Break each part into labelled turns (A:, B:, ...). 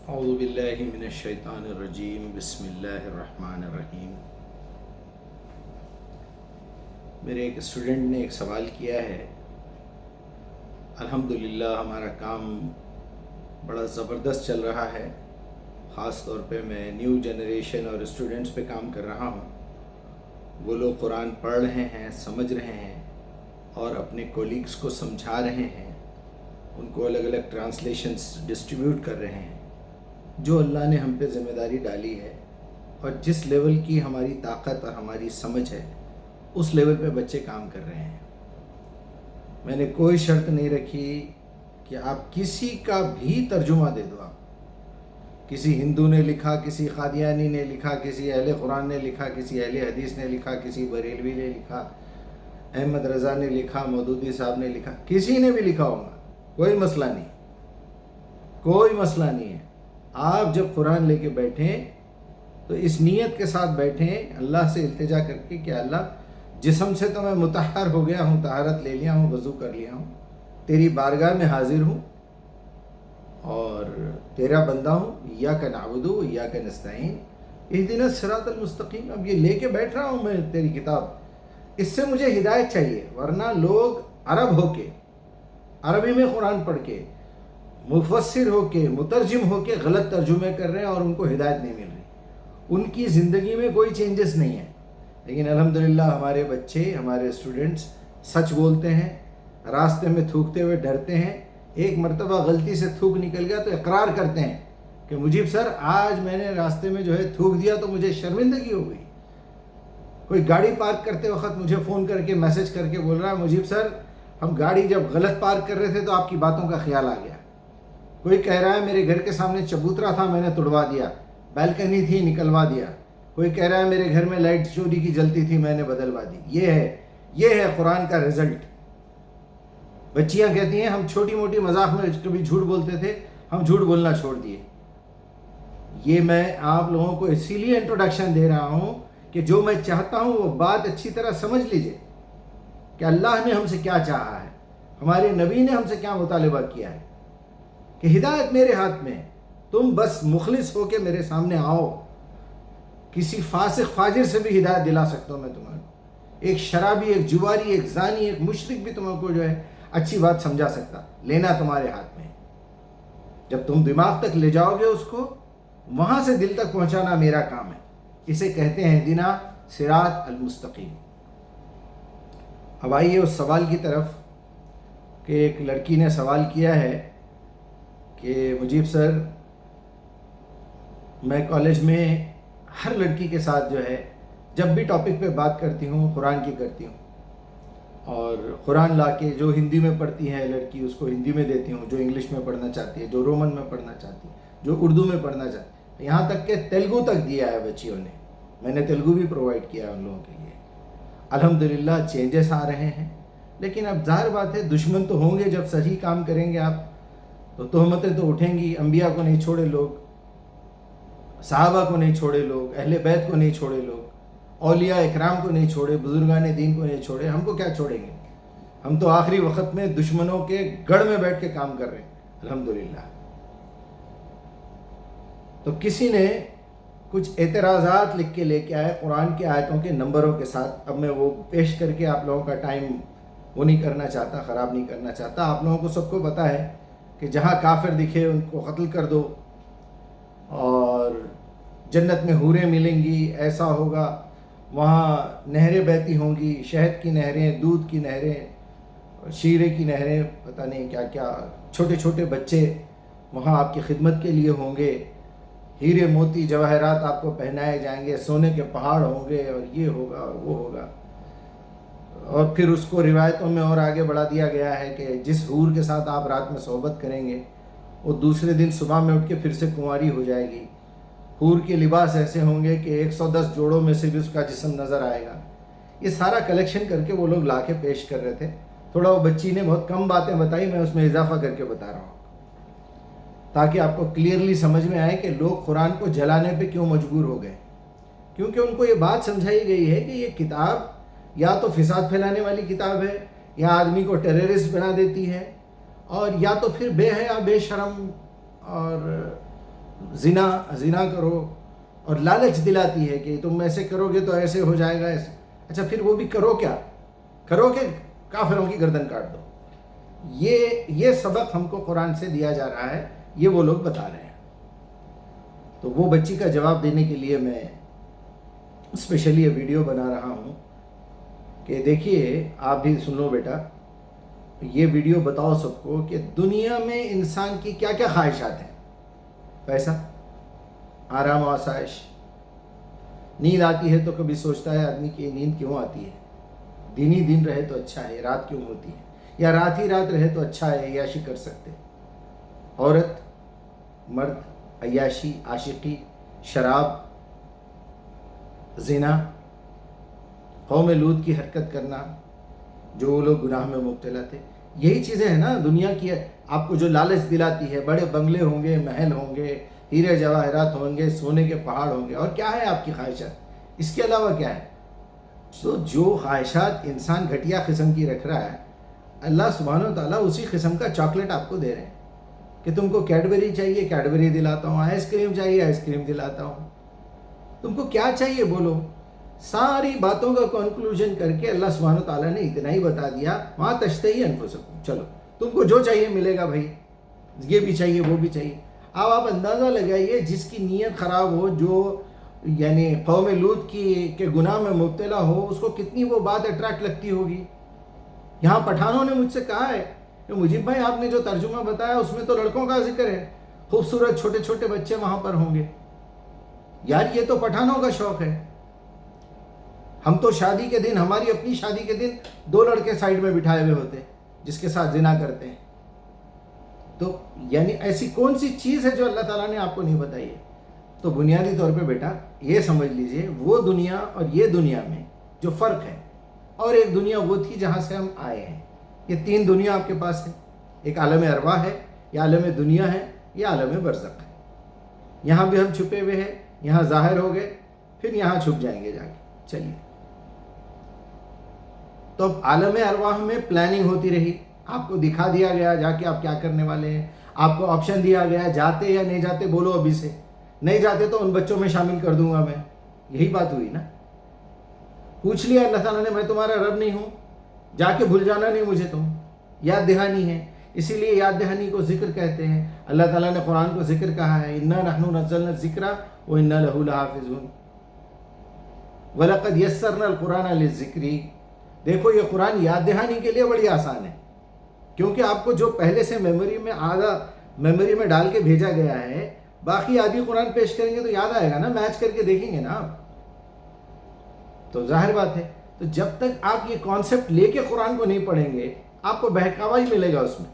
A: اعوذ باللہ من الشیطان الرجیم بسم اللہ الرحمن الرحیم۔ میرے ایک اسٹوڈنٹ نے ایک سوال کیا ہے۔ الحمدللہ ہمارا کام بڑا زبردست چل رہا ہے، خاص طور پہ میں نیو جنریشن اور اسٹوڈنٹس پہ کام کر رہا ہوں۔ وہ لوگ قرآن پڑھ رہے ہیں، سمجھ رہے ہیں اور اپنے کولیگس کو سمجھا رہے ہیں، ان کو الگ الگ ٹرانسلیشنز ڈسٹریبیوٹ کر رہے ہیں۔ جو اللہ نے ہم پہ ذمہ داری ڈالی ہے اور جس لیول کی ہماری طاقت اور ہماری سمجھ ہے اس لیول پہ بچے کام کر رہے ہیں۔ میں نے کوئی شرط نہیں رکھی کہ آپ کسی کا بھی ترجمہ دے دو۔ آپ کسی ہندو نے لکھا، کسی قادیانی نے لکھا، کسی اہل قرآن نے لکھا، کسی اہل حدیث نے لکھا، کسی بریلوی نے لکھا، احمد رضا نے لکھا، مودودی صاحب نے لکھا، کسی نے بھی لکھا ہوگا، کوئی مسئلہ نہیں، کوئی مسئلہ نہیں ہے۔ آپ جب قرآن لے کے بیٹھیں تو اس نیت کے ساتھ بیٹھیں، اللہ سے التجا کر کے کہ اللہ جسم سے تو میں مطہر ہو گیا ہوں، طہارت لے لیا ہوں، وضو کر لیا ہوں، تیری بارگاہ میں حاضر ہوں اور تیرا بندہ ہوں، ایاک نعبد و ایاک نستعین اہدنا الصراط المستقیم۔ اب یہ لے کے بیٹھ رہا ہوں میں تیری کتاب، اس سے مجھے ہدایت چاہیے، ورنہ لوگ عرب ہو کے، عربی میں قرآن پڑھ کے، مفسر ہو کے، مترجم ہو کے غلط ترجمے کر رہے ہیں اور ان کو ہدایت نہیں مل رہی، ان کی زندگی میں کوئی چینجز نہیں ہے۔ لیکن الحمدللہ ہمارے بچے، ہمارے اسٹوڈنٹس سچ بولتے ہیں، راستے میں تھوکتے ہوئے ڈرتے ہیں۔ ایک مرتبہ غلطی سے تھوک نکل گیا تو اقرار کرتے ہیں کہ مجیب سر آج میں نے راستے میں جو ہے تھوک دیا تو مجھے شرمندگی ہو گئی۔ کوئی گاڑی پارک کرتے وقت مجھے فون کر کے میسج کر کے بول رہا ہے مجیب سر ہم گاڑی جب غلط پارک کر رہے تھے تو آپ کی باتوں کا خیال آ گیا۔ کوئی کہہ رہا ہے میرے گھر کے سامنے چبوترا تھا، میں نے توڑوا دیا، بالکنی تھی نکلوا دیا۔ کوئی کہہ رہا ہے میرے گھر میں لائٹ چوری کی جلتی تھی، میں نے بدلوا دی۔ یہ ہے قرآن کا رزلٹ۔ بچیاں کہتی ہیں ہم چھوٹی موٹی مذاق میں کبھی جھوٹ بولتے تھے، ہم جھوٹ بولنا چھوڑ دیے۔ یہ میں آپ لوگوں کو اسی لیے انٹروڈکشن دے رہا ہوں کہ جو میں چاہتا ہوں وہ بات اچھی طرح سمجھ لیجئے کہ اللہ نے ہم سے کیا چاہا ہے، ہمارے نبی نے ہم سے کیا مطالبہ کیا ہے، کہ ہدایت میرے ہاتھ میں ہے، تم بس مخلص ہو کے میرے سامنے آؤ۔ کسی فاسق فاجر سے بھی ہدایت دلا سکتا ہوں میں تمہیں کو، ایک شرابی، ایک جواری، ایک زانی، ایک مشرک بھی تمہیں کو جو ہے اچھی بات سمجھا سکتا، لینا تمہارے ہاتھ میں ہے۔ جب تم دماغ تک لے جاؤ گے اس کو، وہاں سے دل تک پہنچانا میرا کام ہے۔ اسے کہتے ہیں اہدنا صراط المستقیم۔ اب آئیے اس سوال کی طرف کہ ایک لڑکی نے سوال کیا ہے کہ مجیب سر میں کالج میں ہر لڑکی کے ساتھ جو ہے جب بھی ٹاپک پہ بات کرتی ہوں قرآن کی کرتی ہوں، اور قرآن لا کے جو ہندی میں پڑھتی ہے لڑکی اس کو ہندی میں دیتی ہوں، جو انگلش میں پڑھنا چاہتی ہے، جو رومن میں پڑھنا چاہتی ہے، جو اردو میں پڑھنا چاہتی ہے، یہاں تک کہ تیلگو تک دیا ہے بچیوں نے، میں نے تیلگو بھی پرووائڈ کیا ہے ان لوگوں کے لیے۔ الحمدللہ چینجز آ رہے ہیں، لیکن اب ظاہر بات ہے دشمن تو ہوں گے، جب صحیح کام کریں گے آپ تو تہمتیں تو اٹھیں گی۔ انبیاء کو نہیں چھوڑے لوگ، صحابہ کو نہیں چھوڑے لوگ، اہل بیت کو نہیں چھوڑے لوگ، اولیاء اکرام کو نہیں چھوڑے، بزرگان دین کو نہیں چھوڑے، ہم کو کیا چھوڑیں گے؟ ہم تو آخری وقت میں دشمنوں کے گڑھ میں بیٹھ کے کام کر رہے ہیں الحمدللہ۔ تو کسی نے کچھ اعتراضات لکھ کے لے کے آئے قرآن کی آیتوں کے نمبروں کے ساتھ۔ اب میں وہ پیش کر کے آپ لوگوں کا ٹائم وہ نہیں کرنا چاہتا، خراب نہیں کرنا چاہتا۔ آپ لوگوں کو سب کو پتہ ہے کہ جہاں کافر دکھے ان کو قتل کر دو، اور جنت میں حوریں ملیں گی، ایسا ہوگا، وہاں نہریں بہتی ہوں گی، شہد کی نہریں، دودھ کی نہریں، شیرے کی نہریں، پتہ نہیں کیا کیا، چھوٹے چھوٹے بچے وہاں آپ کی خدمت کے لیے ہوں گے، ہیرے موتی جواہرات آپ کو پہنائے جائیں گے، سونے کے پہاڑ ہوں گے، اور یہ ہوگا اور وہ ہوگا۔ اور پھر اس کو روایتوں میں اور آگے بڑھا دیا گیا ہے کہ جس حور کے ساتھ آپ رات میں صحبت کریں گے وہ دوسرے دن صبح میں اٹھ کے پھر سے کنواری ہو جائے گی۔ حور کے لباس ایسے ہوں گے کہ 110 جوڑوں میں سے بھی اس کا جسم نظر آئے گا۔ یہ سارا کلیکشن کر کے وہ لوگ لا کے پیش کر رہے تھے۔ تھوڑا وہ بچی نے بہت کم باتیں بتائی، میں اس میں اضافہ کر کے بتا رہا ہوں تاکہ آپ کو کلیئرلی سمجھ میں آئے کہ لوگ قرآن کو جلانے پہ کیوں مجبور ہو گئے۔ کیونکہ ان کو یہ بات سمجھائی گئی ہے کہ یہ کتاب یا تو فساد پھیلانے والی کتاب ہے، یا آدمی کو ٹیررسٹ بنا دیتی ہے، اور یا تو پھر بے حیا، بے شرم اور زنا کرو، اور لالچ دلاتی ہے کہ تم ایسے کرو گے تو ایسے ہو جائے گا ایسے. اچھا پھر وہ بھی کرو کیا؟ کرو کہ کافروں کی گردن کاٹ دو. یہ سبق ہم کو قرآن سے دیا جا رہا ہے، یہ وہ لوگ بتا رہے ہیں. تو وہ بچی کا جواب دینے کے لیے میں اسپیشلی یہ ویڈیو بنا رہا ہوں کہ دیکھیے آپ بھی سن لو بیٹا، یہ ویڈیو بتاؤ سب کو کہ دنیا میں انسان کی کیا کیا خواہشات ہیں. پیسہ، آرام و آسائش. نیند آتی ہے تو کبھی سوچتا ہے آدمی کہ نیند کیوں آتی ہے، دن ہی دن رہے تو اچھا ہے، رات کیوں ہوتی ہے، یا رات ہی رات رہے تو اچھا ہے، عیاشی کر سکتے. عورت، مرد، عیاشی، عاشقی، شراب، زنا، قوم لوط کی حرکت کرنا، جو وہ لوگ گناہ میں مبتلا تھے. یہی چیزیں ہیں نا دنیا کی، آپ کو جو لالچ دلاتی ہے. بڑے بنگلے ہوں گے، محل ہوں گے، ہیرے جواہرات ہوں گے، سونے کے پہاڑ ہوں گے، اور کیا ہے آپ کی خواہشات؟ اس کے علاوہ کیا ہے؟ تو جو خواہشات انسان گھٹیا قسم کی رکھ رہا ہے، اللہ سبحانہ و تعالیٰ اسی قسم کا چاکلیٹ آپ کو دے رہے ہیں کہ تم کو کیڈبری چاہیے کیڈبری دلاتا ہوں، آئس کریم چاہیے آئس کریم دلاتا ہوں. تم کو کیا چاہیے بولو. ساری باتوں کا کنکلوژن کر کے اللہ سبحانہ و تعالیٰ نے اتنا ہی بتا دیا، وہاں تشتہی انفسکم، چلو تم کو جو چاہیے ملے گا بھائی، یہ بھی چاہیے وہ بھی چاہیے. اب آپ اندازہ لگائیے جس کی نیت خراب ہو، جو یعنی قوم لوط کی کے گناہ میں مبتلا ہو، اس کو کتنی وہ بات اٹریکٹ لگتی ہوگی. یہاں پٹھانوں نے مجھ سے کہا ہے کہ مجیب بھائی آپ نے جو ترجمہ بتایا اس میں تو لڑکوں کا ذکر ہے، خوبصورت چھوٹے چھوٹے بچے وہاں پر ہوں گے. یار یہ تو پٹھانوں کا شوق ہے. ہم تو شادی کے دن، ہماری اپنی شادی کے دن 2 لڑکے سائڈ میں بٹھائے ہوئے ہوتے جس کے ساتھ زنا کرتے ہیں. تو یعنی ایسی کون سی چیز ہے جو اللہ تعالیٰ نے آپ کو نہیں بتائی ہے؟ تو بنیادی طور پہ بیٹا یہ سمجھ لیجئے، وہ دنیا اور یہ دنیا میں جو فرق ہے، اور ایک دنیا وہ تھی جہاں سے ہم آئے ہیں. یہ 3 دنیا آپ کے پاس ہے. ایک عالم ارواح ہے، یہ عالم دنیا ہے، یہ عالم برزخ ہے. یہاں بھی ہم چھپے ہوئے ہیں، یہاں ظاہر ہو گئے، پھر یہاں چھپ جائیں گے جا کے. چلیے، تو اب عالم ارواح میں پلاننگ ہوتی رہی، آپ کو دکھا دیا گیا جا کے آپ کیا کرنے والے ہیں. آپ کو آپشن دیا گیا، جاتے یا نہیں جاتے بولو ابھی سے. نہیں جاتے تو ان بچوں میں شامل کر دوں گا میں. یہی بات ہوئی نا. پوچھ لیا اللہ تعالیٰ نے میں تمہارا رب نہیں ہوں، جا کے بھول جانا نہیں مجھے. تم یاد دہانی ہے، اسی لیے یاد دہانی کو ذکر کہتے ہیں. اللہ تعالیٰ نے قرآن کو ذکر کہا ہے، اِنَّا نَحْنُ نَزَّلْنَا الذِّكْرَ وَإِنَّا لَهُ لَحَافِظُونَ وَلَقَدْ يَسَّرْنَا الْقُرْآنَ لِلذِّكْرِ. دیکھو یہ قرآن یاد دہانی کے لیے بڑی آسان ہے، کیونکہ آپ کو جو پہلے سے میموری میں ڈال کے بھیجا گیا ہے، باقی آدھی قرآن پیش کریں گے تو یاد آئے گا نا، میچ کر کے دیکھیں گے نا آپ. تو ظاہر بات ہے. تو جب تک آپ یہ کانسیپٹ لے کے قرآن کو نہیں پڑھیں گے، آپ کو بہکاوا ہی ملے گا اس میں.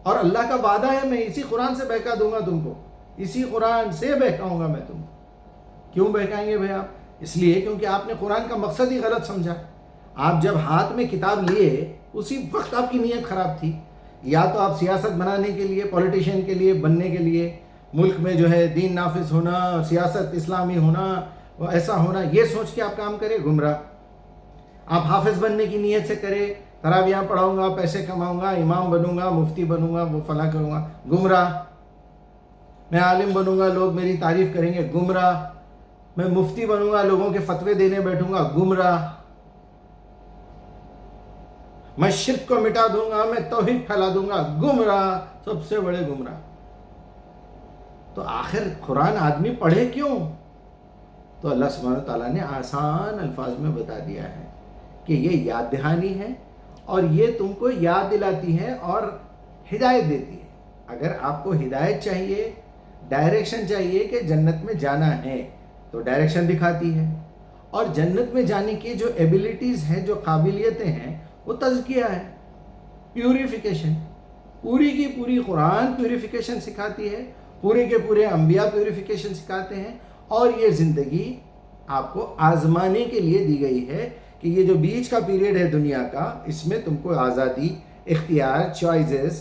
A: اور اللہ کا وعدہ ہے میں اسی قرآن سے بہکا دوں گا تم کو، اسی قرآن سے بہکاؤں گا میں تم کو. کیوں بہکائیں گے بھائی آپ؟ اس لیے کیونکہ آپ نے قرآن کا مقصد ہی غلط سمجھا. آپ جب ہاتھ میں کتاب لیے اسی وقت آپ کی نیت خراب تھی. یا تو آپ سیاست بنانے کے لیے، پولیٹیشین کے لیے بننے کے لیے، ملک میں جو ہے دین نافذ ہونا، سیاست اسلامی ہونا، ایسا ہونا، یہ سوچ کے آپ کام کرے، گمراہ. آپ حافظ بننے کی نیت سے کرے، تراویحاں پڑھاؤں گا، پیسے کماؤں گا، امام بنوں گا، مفتی بنوں گا، وہ فلاں کروں گا، گمراہ. میں عالم بنوں گا، لوگ میری تعریف کریں گے، گمراہ. میں مفتی بنوں گا، لوگوں کے فتوے دینے بیٹھوں گا، گمراہ. میں شرک کو مٹا دوں گا، میں توحید پھیلا دوں گا، گمراہ. سب سے بڑے گمراہ. تو آخر قرآن آدمی پڑھے کیوں؟ تو اللہ سبحانہ تعالیٰ نے آسان الفاظ میں بتا دیا ہے کہ یہ یاد دہانی ہے، اور یہ تم کو یاد دلاتی ہے اور ہدایت دیتی ہے. اگر آپ کو ہدایت چاہیے، ڈائریکشن چاہیے کہ جنت میں جانا ہے، تو ڈائریکشن دکھاتی ہے. اور جنت میں جانے کی جو ایبیلٹیز ہیں، جو قابلیتیں ہیں، وہ تزکیہ ہے، پیوریفیکیشن. پوری کی پوری قرآن پیوریفیکیشن سکھاتی ہے، پورے کے پورے انبیاء پیوریفیکیشن سکھاتے ہیں. اور یہ زندگی آپ کو آزمانے کے لیے دی گئی ہے کہ یہ جو بیچ کا پیریڈ ہے دنیا کا، اس میں تم کو آزادی، اختیار، چوائسز،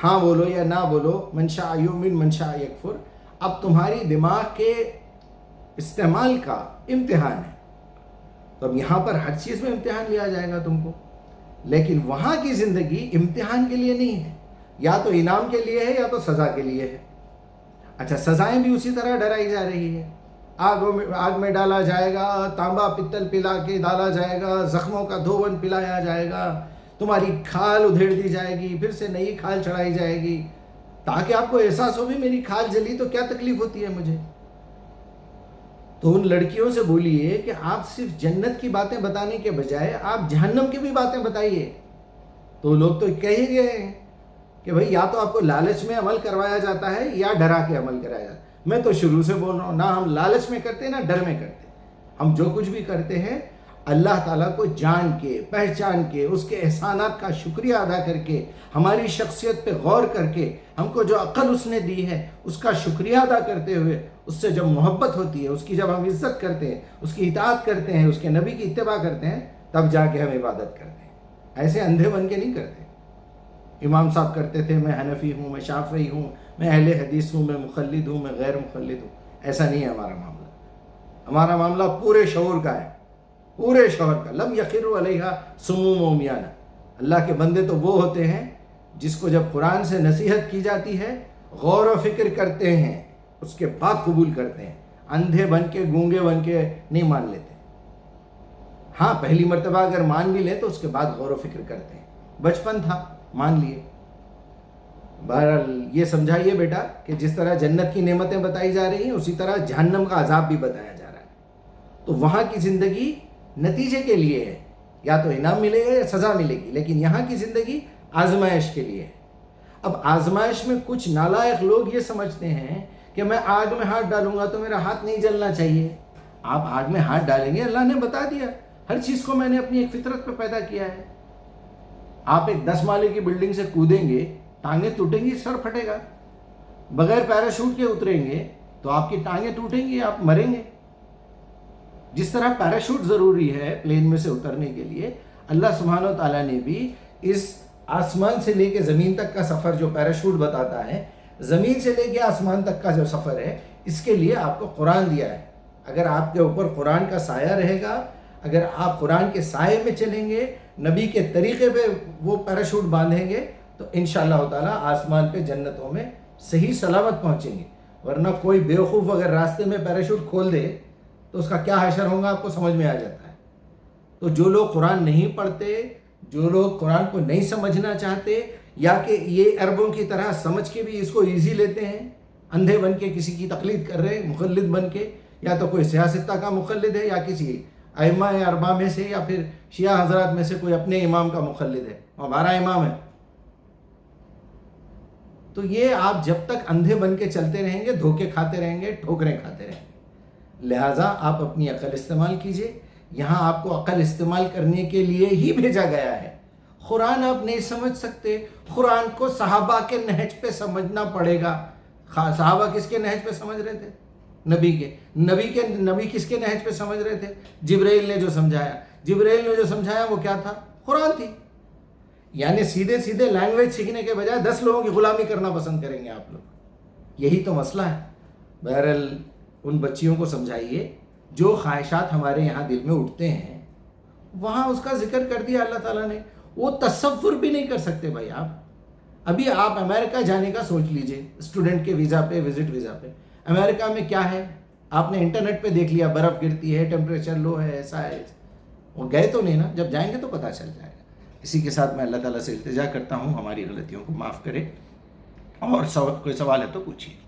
A: ہاں بولو یا نہ بولو، من شاء یؤمن من شاء یکفر. اب تمہاری دماغ کے استعمال کا امتحان ہے. تو اب یہاں پر ہر چیز میں امتحان لیا جائے گا تم کو، لیکن وہاں کی زندگی امتحان کے لیے نہیں ہے، یا تو انعام کے لیے ہے یا تو سزا کے لیے ہے. اچھا سزائیں بھی اسی طرح ڈرائی جا رہی ہے، آگ میں ڈالا جائے گا، تانبا پتل پلا کے ڈالا جائے گا، زخموں کا دھون پلایا جائے گا، تمہاری کھال ادھیڑ دی جائے گی، پھر سے نئی کھال چڑھائی جائے گی، تاکہ آپ کو احساس ہو بھی میری کھال جلی تو کیا تکلیف ہوتی ہے مجھے۔ تو ان لڑکیوں سے بولیے کہ آپ صرف جنت کی باتیں بتانے کے بجائے آپ جہنم کی بھی باتیں بتائیے۔ تو لوگ تو کہہ ہی گئے ہیں کہ بھئی یا تو آپ کو لالچ میں عمل کروایا جاتا ہے یا ڈرا کے عمل کرایا جاتا ہے۔ میں تو شروع سے بول رہا ہوں، نہ ہم لالچ میں کرتے نہ ڈر میں کرتے، ہم جو کچھ بھی کرتے ہیں اللہ تعالیٰ کو جان کے پہچان کے اس کے احسانات کا شکریہ ادا کر کے ہماری شخصیت پہ غور کر کے ہم کو جو عقل اس نے دی ہے اس کا شکریہ ادا کرتے ہوئے اس سے جب محبت ہوتی ہے، اس کی جب ہم عزت کرتے ہیں، اس کی اطاعت کرتے ہیں، اس کے نبی کی اتباع کرتے ہیں، تب جا کے ہم عبادت کرتے ہیں۔ ایسے اندھے بن کے نہیں کرتے۔ امام صاحب کرتے تھے میں حنفی ہوں، میں شافعی ہوں، میں اہل حدیث ہوں، میں مقلد ہوں، میں غیر مقلد ہوں۔ ایسا نہیں ہے ہمارا معاملہ۔ ہمارا معاملہ پورے شعور کا ہے، پورے شعور کا۔ لم یخروا علیہا سموم و عمیانا۔ اللہ کے بندے تو وہ ہوتے ہیں جس کو جب قرآن سے نصیحت کی جاتی ہے غور و فکر کرتے ہیں، اس کے بعد قبول کرتے ہیں، اندھے بن کے گونگے بن کے نہیں مان لیتے۔ ہاں پہلی مرتبہ اگر مان بھی لیں تو اس کے بعد غور و فکر کرتے ہیں۔ بچپن تھا مان لیے۔ بہرحال یہ سمجھائیے بیٹا کہ جس طرح جنت کی نعمتیں بتائی جا رہی ہیں اسی طرح جہنم کا عذاب بھی بتایا جا رہا ہے۔ تو وہاں کی زندگی نتیجے کے لیے ہے، یا تو انعام ملے گا یا سزا ملے گی، لیکن یہاں کی زندگی آزمائش کے لیے ہے۔ اب آزمائش میں کچھ نالائق لوگ یہ سمجھتے ہیں کہ میں آگ میں ہاتھ ڈالوں گا تو میرا ہاتھ نہیں جلنا چاہیے۔ آپ آگ میں ہاتھ ڈالیں گے، اللہ نے بتا دیا ہر چیز کو میں نے اپنی ایک فطرت پہ پیدا کیا ہے۔ آپ ایک 10 مالے کی بلڈنگ سے کودیں گے، ٹانگیں ٹوٹیں گی، سر پھٹے گا۔ بغیر پیراشوٹ کے اتریں گے تو آپ کی ٹانگیں ٹوٹیں گی، آپ مریں گے۔ جس طرح پیراشوٹ ضروری ہے پلین میں سے اترنے کے لیے، اللہ سبحانہ و تعالیٰ نے بھی اس آسمان سے لے کے زمین تک کا سفر جو پیراشوٹ بتاتا ہے، زمین سے لے کے آسمان تک کا جو سفر ہے، اس کے لیے آپ کو قرآن دیا ہے۔ اگر آپ کے اوپر قرآن کا سایہ رہے گا، اگر آپ قرآن کے سائے میں چلیں گے، نبی کے طریقے پہ وہ پیراشوٹ باندھیں گے، تو انشاءاللہ تعالیٰ آسمان پہ جنتوں میں صحیح سلامت پہنچیں گے۔ ورنہ کوئی بیوقوف اگر راستے میں پیراشوٹ کھول دے تو اس کا کیا حشر ہوگا آپ کو سمجھ میں آ جاتا ہے۔ تو جو لوگ قرآن نہیں پڑھتے، جو لوگ قرآن کو نہیں سمجھنا چاہتے، یا کہ یہ عربوں کی طرح سمجھ کے بھی اس کو ایزی لیتے ہیں، اندھے بن کے کسی کی تقلید کر رہے ہیں مقلد بن کے، یا تو کوئی سیاستہ کا مقلد ہے یا کسی ائمہ اربعہ میں سے یا پھر شیعہ حضرات میں سے کوئی اپنے امام کا مقلد ہے، اور 12 امام ہے۔ تو یہ آپ جب تک اندھے بن کے چلتے رہیں گے دھوکے کھاتے رہیں گے، ٹھوکریں کھاتے رہیں گے۔ لہٰذا آپ اپنی عقل استعمال کیجئے۔ یہاں آپ کو عقل استعمال کرنے کے لیے ہی بھیجا گیا ہے۔ قرآن آپ نہیں سمجھ سکتے، قرآن کو صحابہ کے نہج پہ سمجھنا پڑے گا۔ صحابہ کس کے نہج پہ سمجھ رہے تھے؟ نبی کس کے نہج پہ سمجھ رہے تھے؟ جبرائیل نے جو سمجھایا وہ کیا تھا؟ قرآن تھی۔ یعنی سیدھے سیدھے لینگویج سیکھنے کے بجائے 10 لوگوں کی غلامی کرنا پسند کریں گے آپ لوگ۔ یہی تو مسئلہ ہے۔ بہرحال ان بچیوں کو سمجھائیے، جو خواہشات ہمارے یہاں دل میں اٹھتے ہیں وہاں اس کا ذکر کر دیا اللہ تعالیٰ نے۔ وہ تصور بھی نہیں کر سکتے بھائی۔ ابھی آپ امریکہ جانے کا سوچ لیجئے، اسٹوڈنٹ کے ویزا پہ، وزٹ ویزا پہ۔ امریکہ میں کیا ہے؟ آپ نے انٹرنیٹ پہ دیکھ لیا، برف گرتی ہے، ٹیمپریچر لو ہے، ایسا ہے۔ وہ گئے تو نہیں نا، جب جائیں گے تو پتہ چل جائے گا۔ اسی کے ساتھ میں اللہ تعالیٰ سے التجا کرتا ہوں ہماری غلطیوں کو معاف کرے، اور کوئی سوال ہے تو پوچھیے۔